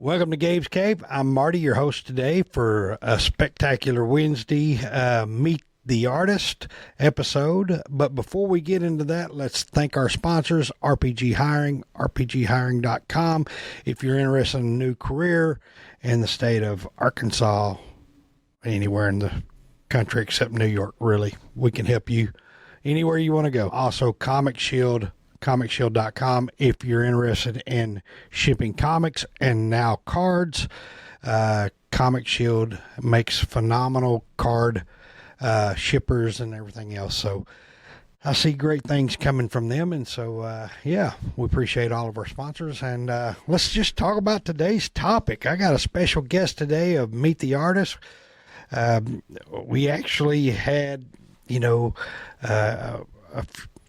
Welcome to Gabe's Cave. I'm Marty, your host today for a spectacular Wednesday Meet the Artist episode. But before we get into that, let's thank our sponsors, RPG Hiring, rpghiring.com. If you're interested in a new career in the state of Arkansas, anywhere in the country except New York, really, we can help you anywhere you want to go. Also, Comic Shield, comicshield.com if you're interested in shipping comics and now cards. Comic Shield makes phenomenal card shippers and everything else. So I see great things coming from them. And so, yeah, we appreciate all of our sponsors. And let's just talk about today's topic. I got a special guest today of Meet the Artist. We actually had, a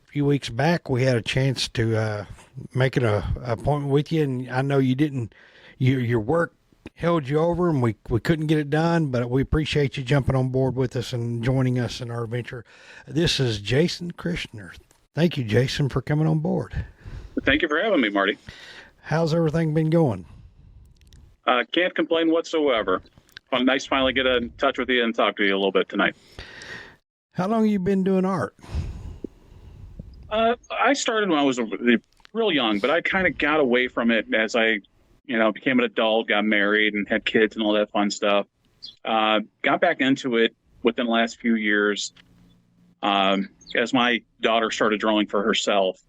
few weeks back, we had a chance to make an appointment with you, and I know you didn't. Your work held you over, and we couldn't get it done. But we appreciate you jumping on board with us and joining us in our adventure. This is Jason Christner. Thank you, Jason, for coming on board. Thank you for having me, Marty. How's everything been going? Can't complain whatsoever. Nice to finally get in touch with you and talk to you a little bit tonight. How long have you been doing art? I started when I was real young, but I kind of got away from it as I, became an adult, got married and had kids and all that fun stuff. Got back into it within the last few years as my daughter started drawing for herself.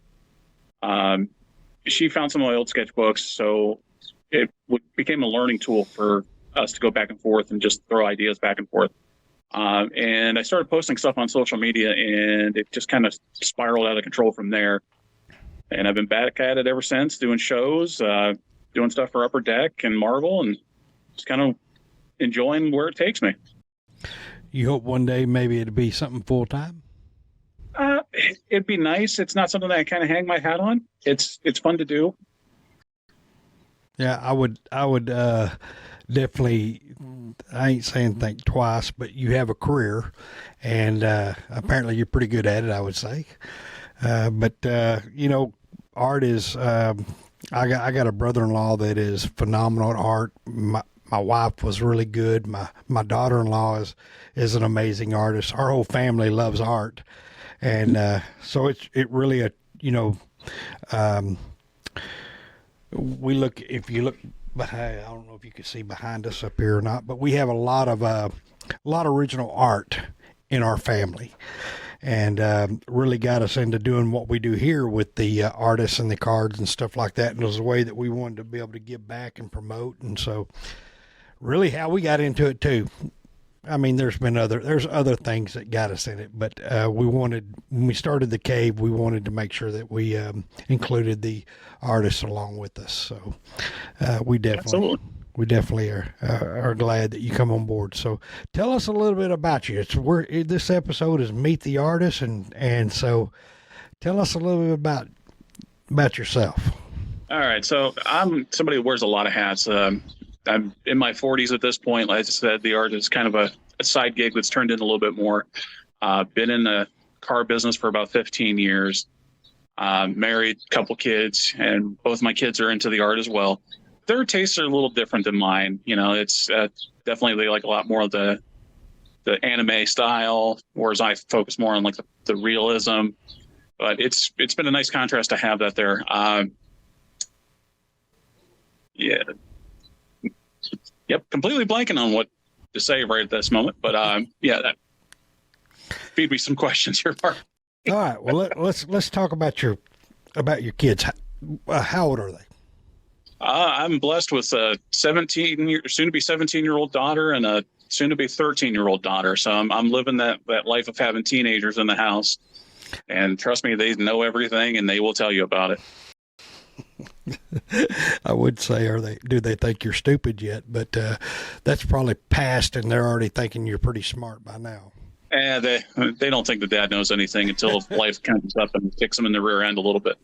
She found some of my old sketchbooks, so it became a learning tool for us to go back and forth and just throw ideas back and forth. And I started posting stuff on social media, and it just kind of spiraled out of control from there. And I've been back at it ever since, doing shows, doing stuff for Upper Deck and Marvel, and just kind of enjoying where it takes me. You hope one day maybe it'd be something full time? It'd be nice. It's not something that I kind of hang my hat on. It's fun to do. Yeah, I would definitely, I ain't saying think twice, but you have a career, and apparently you're pretty good at it, I would say. But art is, I got a brother-in-law that is phenomenal at art. My wife was really good. My daughter-in-law is an amazing artist. Our whole family loves art. And so it really, if you look behind, I don't know if you can see behind us up here or not, but we have a lot of original art in our family, and really got us into doing what we do here with the artists and the cards and stuff like that. And it was a way that we wanted to be able to give back and promote. And so really how we got into it too. I mean, there's other things that got us in it, but when we started the cave, we wanted to make sure that we included the artists along with us. So we definitely are glad that you come on board. So tell us a little bit about you. This episode is Meet the Artist, and so tell us a little bit about yourself. All right, so I'm somebody who wears a lot of hats. I'm in my 40s at this point. Like I said, the art is kind of a side gig that's turned into a little bit more. Been in the car business for about 15 years. Married, couple kids, and both my kids are into the art as well. Their tastes are a little different than mine. It's definitely they like a lot more of the anime style, whereas I focus more on like the realism. But it's been a nice contrast to have that there. Yeah. Yep, completely blanking on what to say right at this moment. But that feed me some questions here, Mark. All right. Well, let's talk about your kids. How old are they? I'm blessed with a soon to be 17-year-old daughter and a soon to be 13-year-old daughter. So I'm living that life of having teenagers in the house. And trust me, they know everything, and they will tell you about it. I would say, do they think you're stupid yet? But that's probably past, and they're already thinking you're pretty smart by now. And they don't think the dad knows anything until life comes up and kicks them in the rear end a little bit.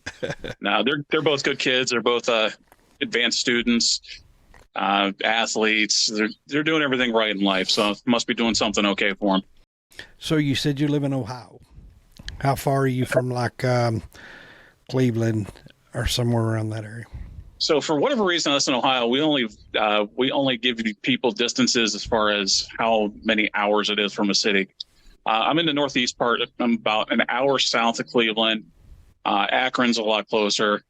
Now they're both good kids. They're both advanced students, athletes. They're doing everything right in life, so must be doing something okay for them. So you said you live in Ohio. How far are you from like Cleveland or somewhere around that area? So for whatever reason, us in Ohio, we only give people distances as far as how many hours it is from a city. I'm in the northeast part. I'm about an hour south of Cleveland. Akron's a lot closer.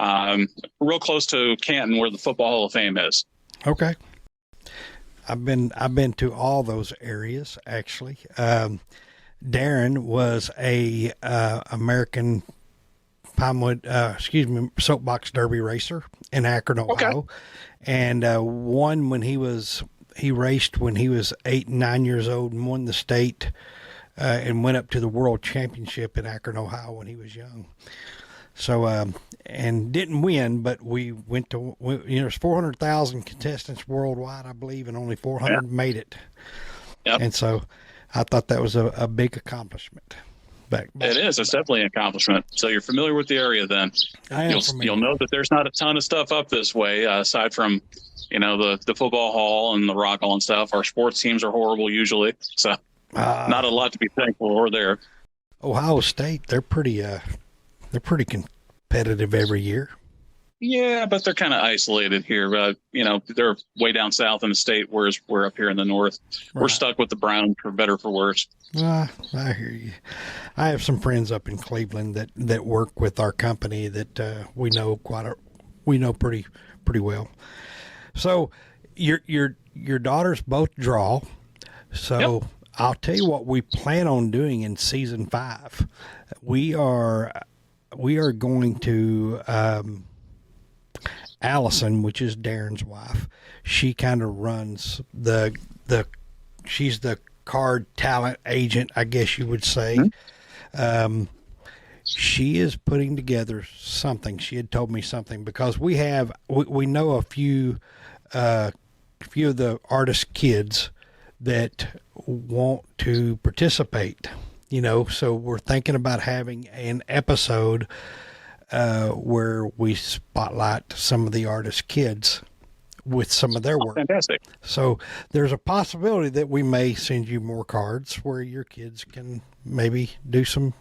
Real close to Canton, where the Football Hall of Fame is. Okay. I've been to all those areas actually. Darren was a American soapbox derby racer in Akron, Ohio, Okay. and won when he raced when he was 8 and 9 years old and won the state and went up to the world championship in Akron, Ohio when he was young. So, and didn't win, but we went to, there's 400,000 contestants worldwide, I believe, and only 400 made it. Yep. And so I thought that was a big accomplishment. It is. It's definitely an accomplishment. So you're familiar with the area then. You'll know that there's not a ton of stuff up this way, aside from, the football hall and the rock hall and stuff. Our sports teams are horrible usually. So not a lot to be thankful for there. Ohio State, they're pretty competitive every year. Yeah, but they're kind of isolated here. They're way down south in the state, whereas we're up here in the north. Right. We're stuck with the Browns for better or for worse. I hear you. I have some friends up in Cleveland that work with our company that we know pretty well. So your daughters both draw. So yep. I'll tell you what we plan on doing in season 5. We are going to Allison, which is Darren's wife. She kind of runs she's the card talent agent, I guess you would say. Mm-hmm. She is putting together something. She had told me something because we know a few of the artist kids that want to participate, so we're thinking about having an episode where we spotlight some of the artist kids with some of their work. Fantastic. So there's a possibility that we may send you more cards where your kids can maybe do some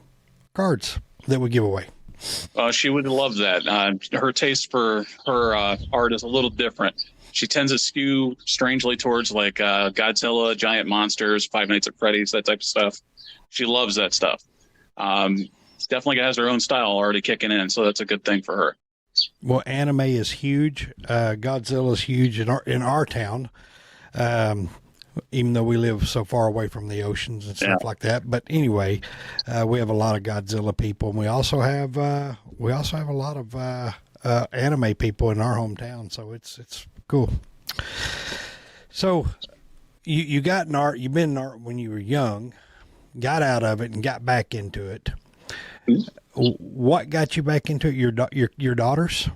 cards that we give away. She would love that. Her taste for her art is a little different. She tends to skew strangely towards like Godzilla, giant monsters, Five Nights at Freddy's, that type of stuff. She loves that stuff. Definitely has her own style already kicking in, so that's a good thing for her. Well, anime is huge. Godzilla is huge in our town, even though we live so far away from the oceans and stuff like that. But anyway, we have a lot of Godzilla people, and we also have a lot of anime people in our hometown. So it's cool. So you got in art. You've been in art when you were young, got out of it, and got back into it. What got you back into it? Your daughters?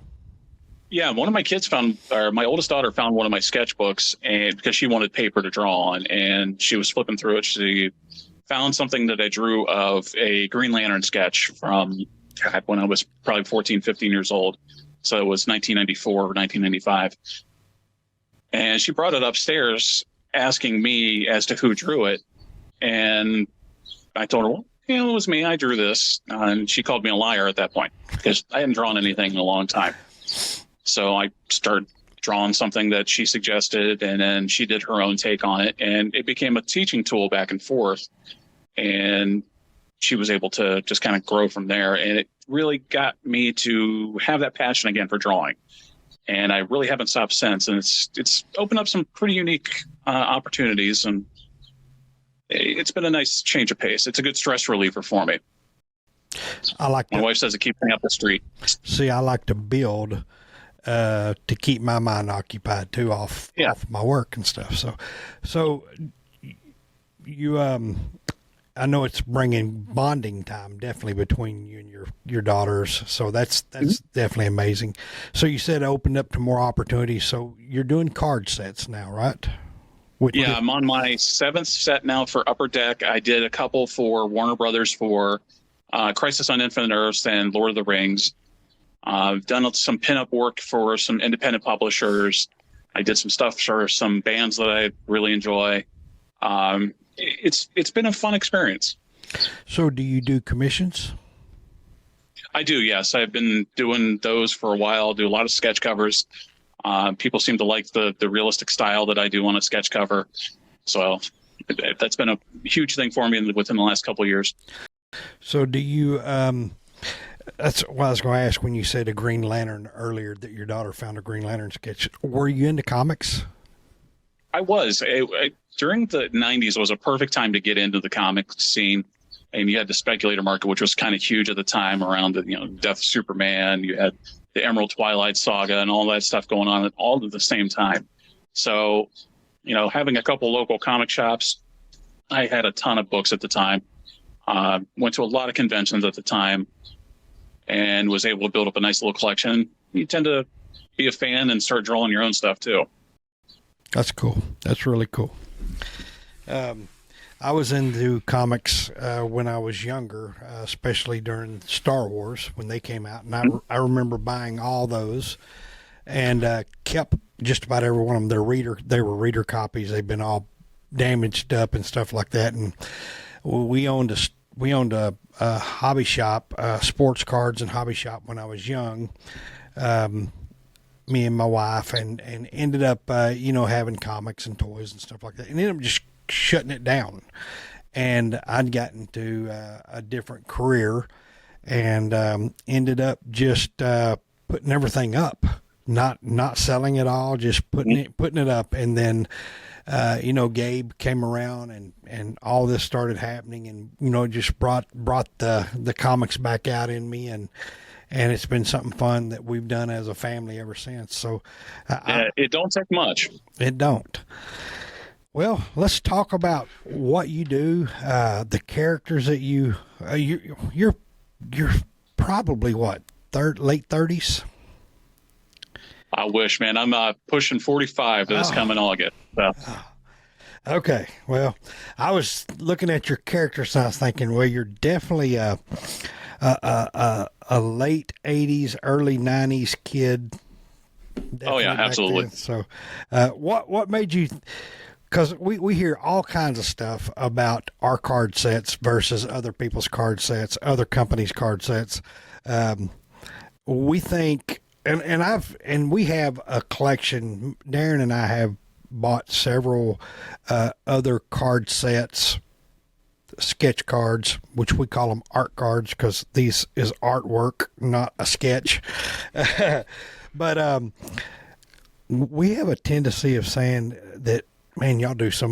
Yeah, one of my kids my oldest daughter found one of my sketchbooks, and because she wanted paper to draw on, and she was flipping through it, she found something that I drew of a Green Lantern sketch from when I was probably 14, 15 years old. So it was 1994 or 1995. And she brought it upstairs asking me as to who drew it. And I told her, well, it was me. I drew this. And she called me a liar at that point because I hadn't drawn anything in a long time. So I started drawing something that she suggested, and then she did her own take on it. And it became a teaching tool back and forth. And she was able to just kind of grow from there. And it really got me to have that passion again for drawing. And I really haven't stopped since. And it's opened up some pretty unique opportunities. And it's been a nice change of pace. It's a good stress reliever for me. My wife says it keeps me up the street. See, I like to build to keep my mind occupied too, off my work and stuff. So you I know it's bringing bonding time definitely between you and your daughters. So that's definitely amazing. So you said it opened up to more opportunities. So you're doing card sets now, right? I'm on my 7th set now for Upper Deck. I did a couple for Warner Brothers for Crisis on Infinite Earths and Lord of the Rings. I've done some pinup work for some independent publishers. I did some stuff for some bands that I really enjoy. It's been a fun experience. So do you do commissions? I do, yes. I've been doing those for a while. Do a lot of sketch covers. People seem to like the realistic style that I do on a sketch cover. So that's been a huge thing for me within the last couple of years. So do you, that's what I was going to ask when you said a Green Lantern earlier, that your daughter found a Green Lantern sketch. Were you into comics? I was. During the 90s was a perfect time to get into the comic scene. And you had the speculator market, which was kind of huge at the time around the, Death of Superman. You had the Emerald Twilight Saga and all that stuff going on all at the same time. So, having a couple local comic shops, I had a ton of books at the time. Went to a lot of conventions at the time and was able to build up a nice little collection. You tend to be a fan and start drawing your own stuff too. That's cool. That's really cool. I was into comics when I was younger, especially during Star Wars when they came out, and I remember buying all those and kept just about every one of them. They were reader copies. They've been all damaged up and stuff like that. And we owned a hobby shop, sports cards and hobby shop when I was young. Me and my wife, and ended up having comics and toys and stuff like that, and ended up just shutting it down. And I'd gotten into a different career and ended up just putting everything up, not selling it all, just putting it up. And then Gabe came around and all this started happening, and just brought the comics back out in me, and it's been something fun that we've done as a family ever since. So it don't take much. It don't. Well, let's talk about what you do, the characters that you're probably what, late 30s? I wish, man. I'm pushing 45 this coming August. So. Okay. Well, I was looking at your characters and I was thinking, well, you're definitely a late 80s, early 90s kid. Oh yeah, absolutely. So, what made you? Because we hear all kinds of stuff about our card sets versus other people's card sets, other companies' card sets. We think, and we have a collection. Darren and I have bought several other card sets, sketch cards, which we call them art cards because these is artwork, not a sketch. But we have a tendency of saying that, man, y'all do so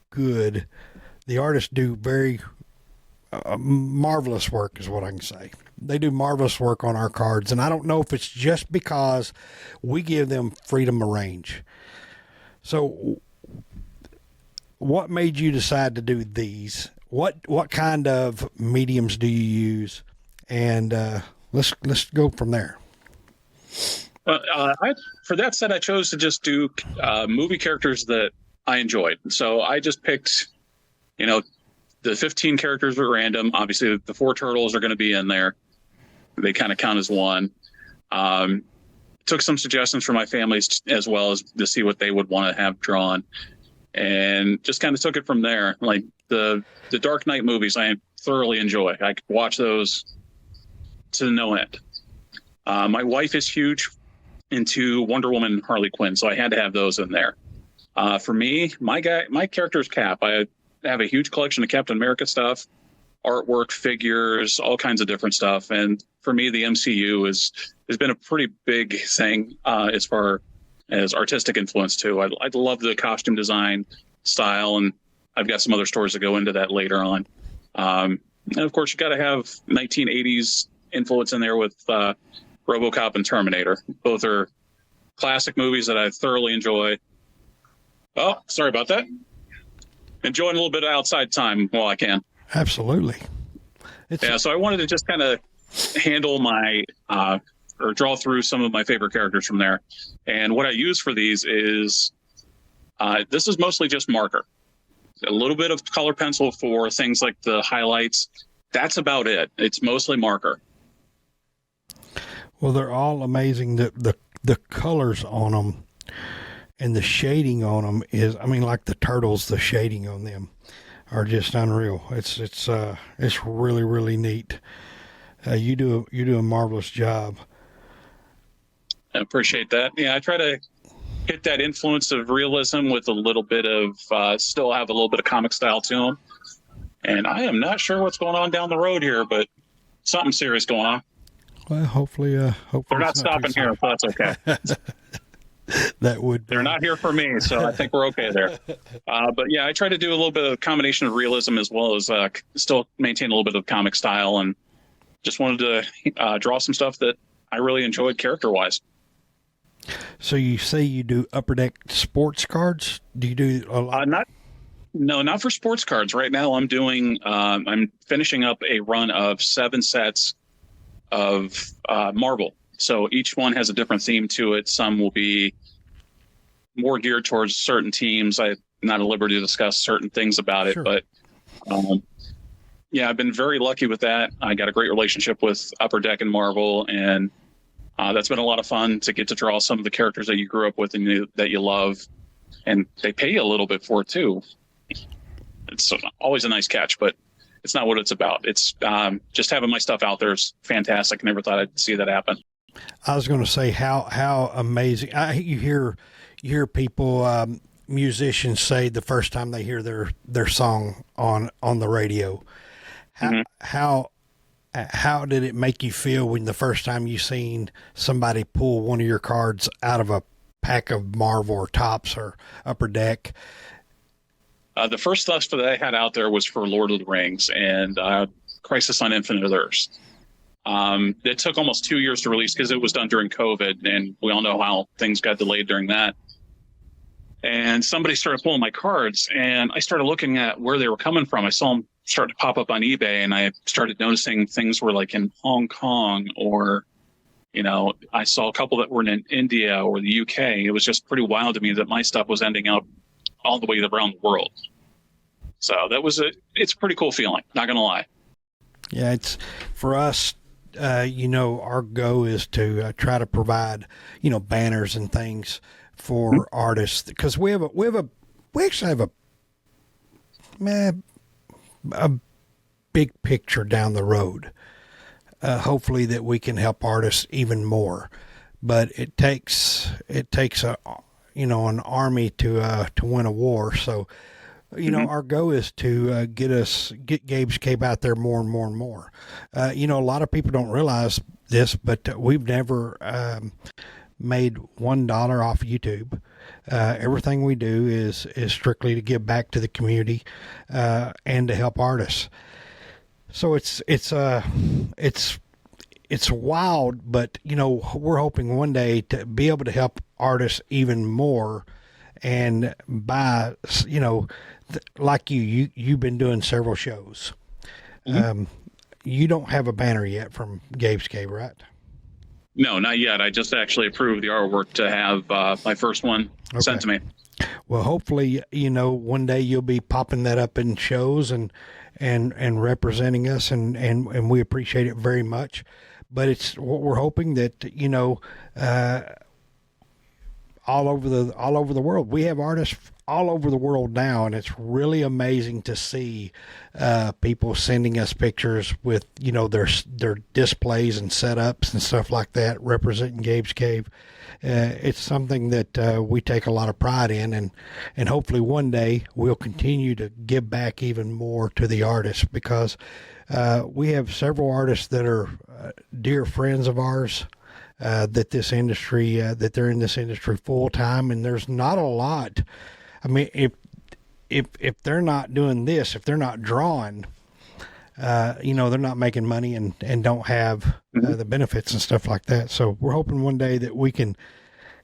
good. The artists do very marvelous work is what I can say. They do marvelous work on our cards, and I don't know if it's just because we give them freedom of range. So what made you decide to do these? What kind of mediums do you use? And let's go from there. For that set, I chose to just do movie characters that I enjoyed. So I just picked, the 15 characters were random. Obviously, the 4 turtles are going to be in there. They kind of count as one. Took some suggestions from my families as well as to see what they would want to have drawn, and just kind of took it from there. Like the Dark Knight movies, I thoroughly enjoy. I could watch those to no end. My wife is huge into Wonder Woman and Harley Quinn, so I had to have those in there. For me, my character is Cap. I have a huge collection of Captain America stuff, artwork, figures, all kinds of different stuff. And for me, the MCU has been a pretty big thing as far as artistic influence too. I love the costume design style, and I've got some other stories that go into that later on. And of course, you got to have 1980s influence in there with RoboCop and Terminator. Both are classic movies that I thoroughly enjoy. Oh, sorry about that. Enjoying a little bit of outside time while I can. Absolutely. So I wanted to just kind of handle my or draw through some of my favorite characters from there. And what I use for these is this is mostly just marker. A little bit of color pencil for things like the highlights. That's about it. It's mostly marker. Well, they're all amazing. The colors on them and the shading on them is, like the turtles, the shading on them are just unreal. It's really, really neat. You do a marvelous job. I appreciate that. Yeah, I try to hit that influence of realism with a little bit of still have a little bit of comic style to them. And I am not sure what's going on down the road here, but something serious going on. Well, hopefully they're not stopping here, so that's okay. That would be. They're not here for me, so I think we're okay there. But yeah, I try to do a little bit of a combination of realism as well as still maintain a little bit of comic style, and just wanted to draw some stuff that I really enjoyed character-wise. So you say you do Upper Deck sports cards? Do you do a lot? Not for sports cards. Right now, I'm finishing up a run of 7 sets of Marvel. So each one has a different theme to it. Some will be more geared towards certain teams. I'm not at liberty to discuss certain things about it, Sure. but yeah, I've been very lucky with that. I got a great relationship with Upper Deck and Marvel, and that's been a lot of fun to get to draw some of the characters that you grew up with and that you love, and they pay you a little bit for it too. It's always a nice catch, but it's not what it's about. It's just having my stuff out there is fantastic. Never thought I'd see that happen. I was going to say how amazing. You hear people, musicians say the first time they hear their song on the radio. How did it make you feel when the first time you seen somebody pull one of your cards out of a pack of Marvel or Topps or Upper Deck? The first stuff that I had out there was for Lord of the Rings and Crisis on Infinite Earths. It took almost 2 years to release because it was done during COVID, and we all know how things got delayed during that. And somebody started pulling my cards, and I started looking at where they were coming from. I saw them start to pop up on eBay, and I started noticing things were like in Hong Kong, or, I saw a couple that were in India or the UK. It was just pretty wild to me that my stuff was ending up all the way around the world. So it's a pretty cool feeling, not going to lie. Yeah, it's for us. Our goal is to try to provide, banners and things for artists, because we actually have a big picture down the road. Hopefully that we can help artists even more, but it takes an army to win a war. So, our goal is to get Gabe's Cape out there more and more and more. A lot of people don't realize this, but we've never made $1 off YouTube. Everything we do is strictly to give back to the community and to help artists. So it's wild, but we're hoping one day to be able to help artists even more, and by like you've been doing several shows. You don't have a banner yet from Gabe's Cave, right? No, not yet. I just actually approved the artwork to have my first one sent to me. Well, hopefully, one day you'll be popping that up in shows and representing us, and we appreciate it very much. But it's what we're hoping that, all over the world. We have artists all over the world now, and it's really amazing to see people sending us pictures with their displays and setups and stuff like that representing Gabe's Cave. It's something that we take a lot of pride in, and hopefully one day we'll continue to give back even more to the artists, because we have several artists that are dear friends of ours. That they're in this industry full time, and there's not a lot. I mean, if they're not doing this, if they're not drawing, they're not making money and don't have the benefits and stuff like that. So we're hoping one day that we can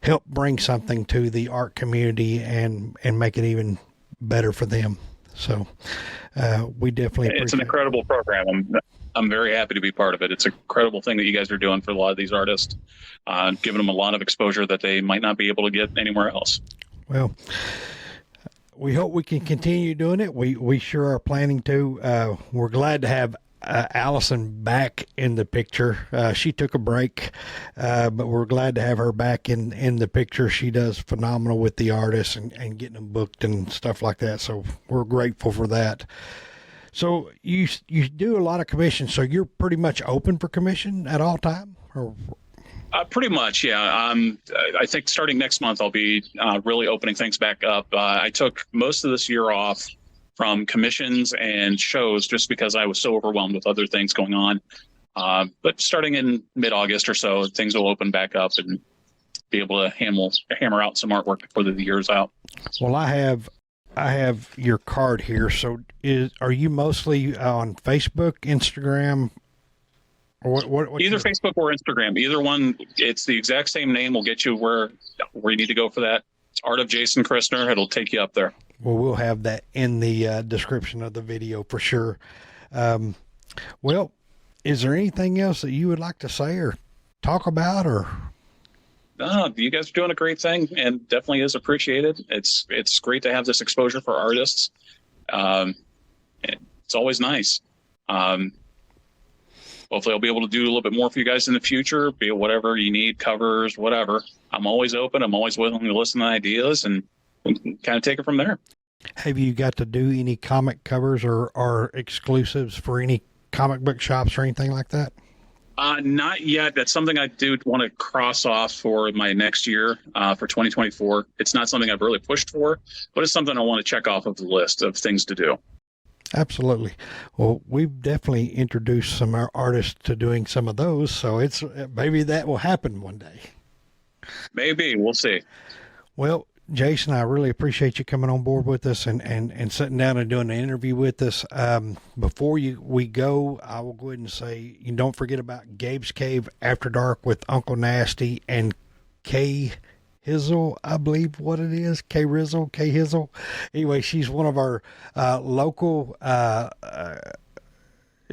help bring something to the art community and make it even better for them. So we definitely it's an incredible program. I'm very happy to be part of it. It's an incredible thing that you guys are doing for a lot of these artists, giving them a lot of exposure that they might not be able to get anywhere else. Well, we hope we can continue doing it. We sure are planning to. We're glad to have Allison back in the picture. She took a break, but we're glad to have her back in the picture. She does phenomenal with the artists and getting them booked and stuff like that. So we're grateful for that. So you do a lot of commissions. So you're pretty much open for commission at all time, or? Pretty much, yeah. I think starting next month, I'll be really opening things back up. I took most of this year off from commissions and shows just because I was so overwhelmed with other things going on. But starting in mid-August or so, things will open back up and be able to hammer out some artwork before the year's out. Well, I have your card here. So are you mostly on Facebook, Instagram? Or what either Facebook or Instagram, either one. It's the exact same name. Will get you where you need to go for that. It's Art of Jason Christner. It'll take you up there. Well, we'll have that in the description of the video for sure. Well, is there anything else that you would like to say or talk about, or? You guys are doing a great thing, and definitely is appreciated. It's great to have this exposure for artists. It's always nice. Hopefully I'll be able to do a little bit more for you guys in the future, be it whatever you need, covers, whatever. I'm always open. I'm always willing to listen to ideas and kind of take it from there. Have you got to do any comic covers or exclusives for any comic book shops or anything like that? Not yet. That's something I do want to cross off for my next year, for 2024. It's not something I've really pushed for, but it's something I want to check off of the list of things to do. Absolutely. Well, we've definitely introduced some artists to doing some of those, so it's maybe that will happen one day. We will see. Well, Jason, I really appreciate you coming on board with us and sitting down and doing the interview with us. Before we go, I will go ahead and say, you don't forget about Gabe's Cave After Dark with Uncle Nasty and Kay Hizzle, I believe what it is. Kay Hizzle. Anyway, she's one of our local.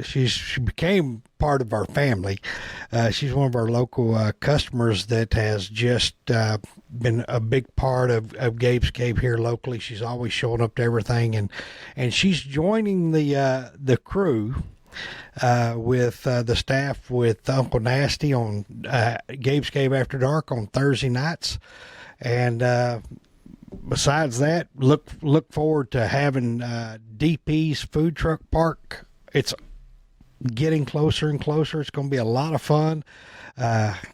She became part of our family. She's one of our local customers that has just been a big part of Gabe's Cave here locally. She's always showing up to everything, and she's joining the crew with the staff with Uncle Nasty on Gabe's Cave After Dark on Thursday nights. And besides that, look forward to having DP's Food Truck Park. It's getting closer and closer. It's going to be a lot of fun.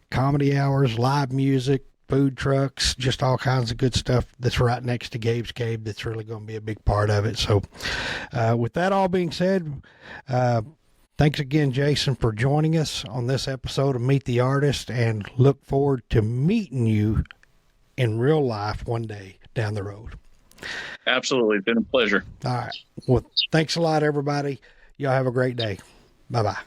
Comedy hours, live music, food trucks, just all kinds of good stuff that's right next to Gabe's Cave. That's really going to be a big part of it. So with that all being said, thanks again, Jason, for joining us on this episode of Meet the Artist, and look forward to meeting you in real life one day down the road. Absolutely. It's been a pleasure. All right. Well, thanks a lot, everybody. Y'all have a great day. Bye-bye.